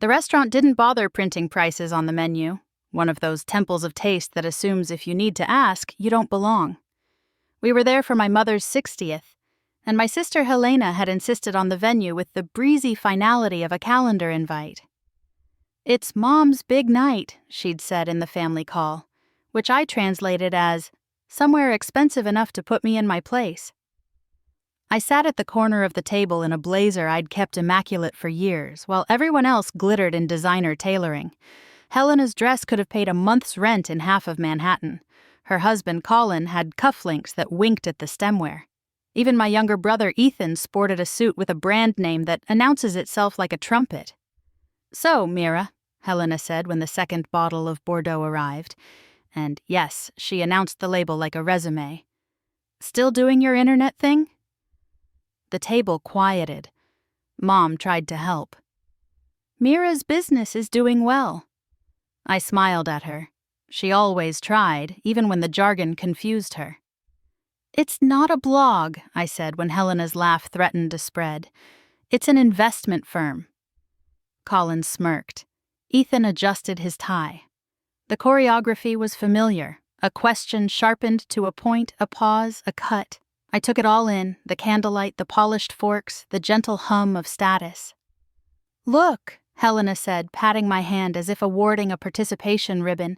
The restaurant didn't bother printing prices on the menu, one of those temples of taste that assumes if you need to ask, you don't belong. We were there for my mother's 60th, and my sister Helena had insisted on the venue with the breezy finality of a calendar invite. "It's Mom's big night," she'd said in the family call, which I translated as, "somewhere expensive enough to put me in my place." I sat at the corner of the table in a blazer I'd kept immaculate for years, while everyone else glittered in designer tailoring. Helena's dress could have paid a month's rent in half of Manhattan. Her husband, Colin, had cufflinks that winked at the stemware. Even my younger brother, Ethan, sported a suit with a brand name that announces itself like a trumpet. "So, Mira," Helena said when the second bottle of Bordeaux arrived. And yes, she announced the label like a resume. "Still doing your internet thing?" The table quieted. Mom tried to help. "Mira's business is doing well." I smiled at her. She always tried, even when the jargon confused her. "It's not a blog," I said when Helena's laugh threatened to spread. "It's an investment firm." Colin smirked. Ethan adjusted his tie. The choreography was familiar, a question sharpened to a point, a pause, a cut. I took it all in, the candlelight, the polished forks, the gentle hum of status. "Look," Helena said, patting my hand as if awarding a participation ribbon.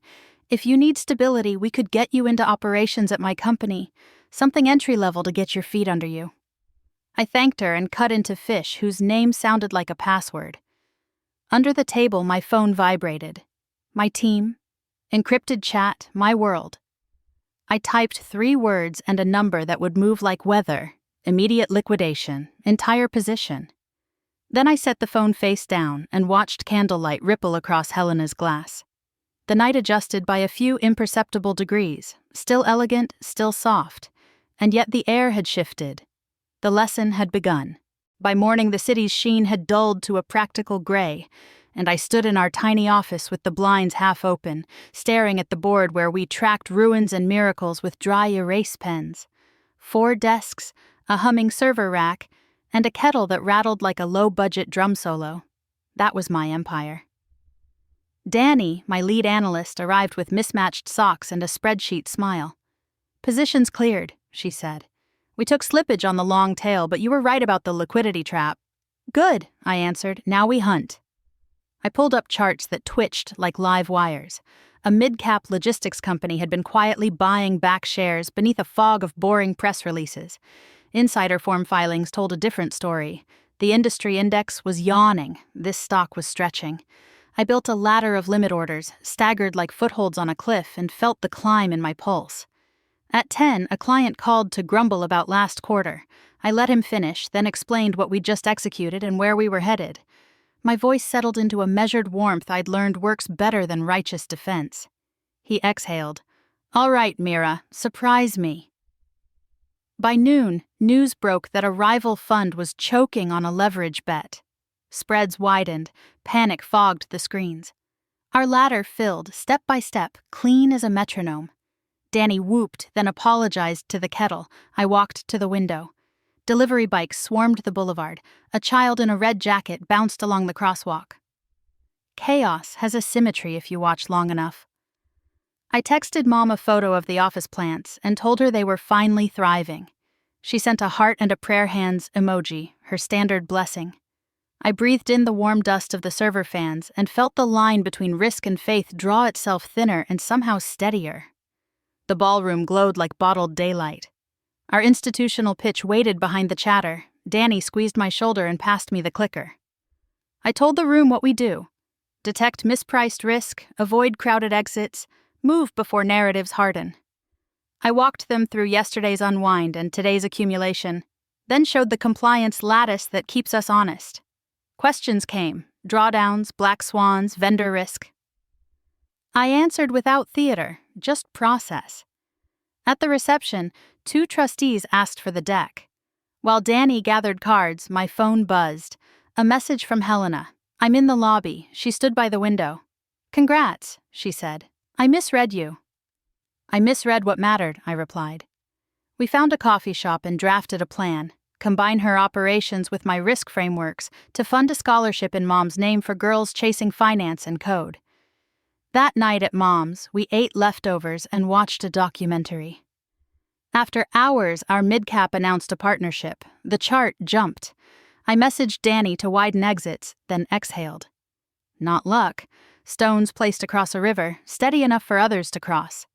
"If you need stability, we could get you into operations at my company, something entry-level to get your feet under you." I thanked her and cut into fish whose name sounded like a password. Under the table, my phone vibrated. My team. Encrypted chat, my world. I typed 3 words and a number that would move like weather, immediate liquidation, entire position. Then I set the phone face down and watched candlelight ripple across Helena's glass. The night adjusted by a few imperceptible degrees, still elegant, still soft, and yet the air had shifted. The lesson had begun. By morning the city's sheen had dulled to a practical gray, and I stood in our tiny office with the blinds half open, staring at the board where we tracked ruins and miracles with dry erase pens. 4 desks, a humming server rack, and a kettle that rattled like a low-budget drum solo. That was my empire. Danny, my lead analyst, arrived with mismatched socks and a spreadsheet smile. "Positions cleared," she said. "We took slippage on the long tail, but you were right about the liquidity trap." "Good," I answered. "Now we hunt." I pulled up charts that twitched like live wires. A mid-cap logistics company had been quietly buying back shares beneath a fog of boring press releases. Insider form filings told a different story. The industry index was yawning. This stock was stretching. I built a ladder of limit orders, staggered like footholds on a cliff, and felt the climb in my pulse. At 10, a client called to grumble about last quarter. I let him finish, then explained what we'd just executed and where we were headed. My voice settled into a measured warmth I'd learned works better than righteous defense. He exhaled. "All right, Mira, surprise me." By noon, news broke that a rival fund was choking on a leverage bet. Spreads widened, panic fogged the screens. Our ladder filled, step by step, clean as a metronome. Danny whooped, then apologized to the kettle. I walked to the window. Delivery bikes swarmed the boulevard. A child in a red jacket bounced along the crosswalk. Chaos has a symmetry if you watch long enough. I texted Mom a photo of the office plants and told her they were finally thriving. She sent a heart and a prayer hands emoji, her standard blessing. I breathed in the warm dust of the server fans and felt the line between risk and faith draw itself thinner and somehow steadier. The ballroom glowed like bottled daylight. Our institutional pitch waited behind the chatter. Danny squeezed my shoulder and passed me the clicker. I told the room what we do. Detect mispriced risk, avoid crowded exits, move before narratives harden. I walked them through yesterday's unwind and today's accumulation, then showed the compliance lattice that keeps us honest. Questions came, drawdowns, black swans, vendor risk. I answered without theater, just process. At the reception, 2 trustees asked for the deck. While Danny gathered cards, my phone buzzed. A message from Helena. "I'm in the lobby." She stood by the window. "Congrats," she said. "I misread you." "I misread what mattered," I replied. We found a coffee shop and drafted a plan. combine her operations with my risk frameworks to fund a scholarship in Mom's name for girls chasing finance and code. That night at Mom's, we ate leftovers and watched a documentary. After hours, our midcap announced a partnership. The chart jumped. I messaged Danny to widen exits, then exhaled. Not luck. Stones placed across a river, steady enough for others to cross.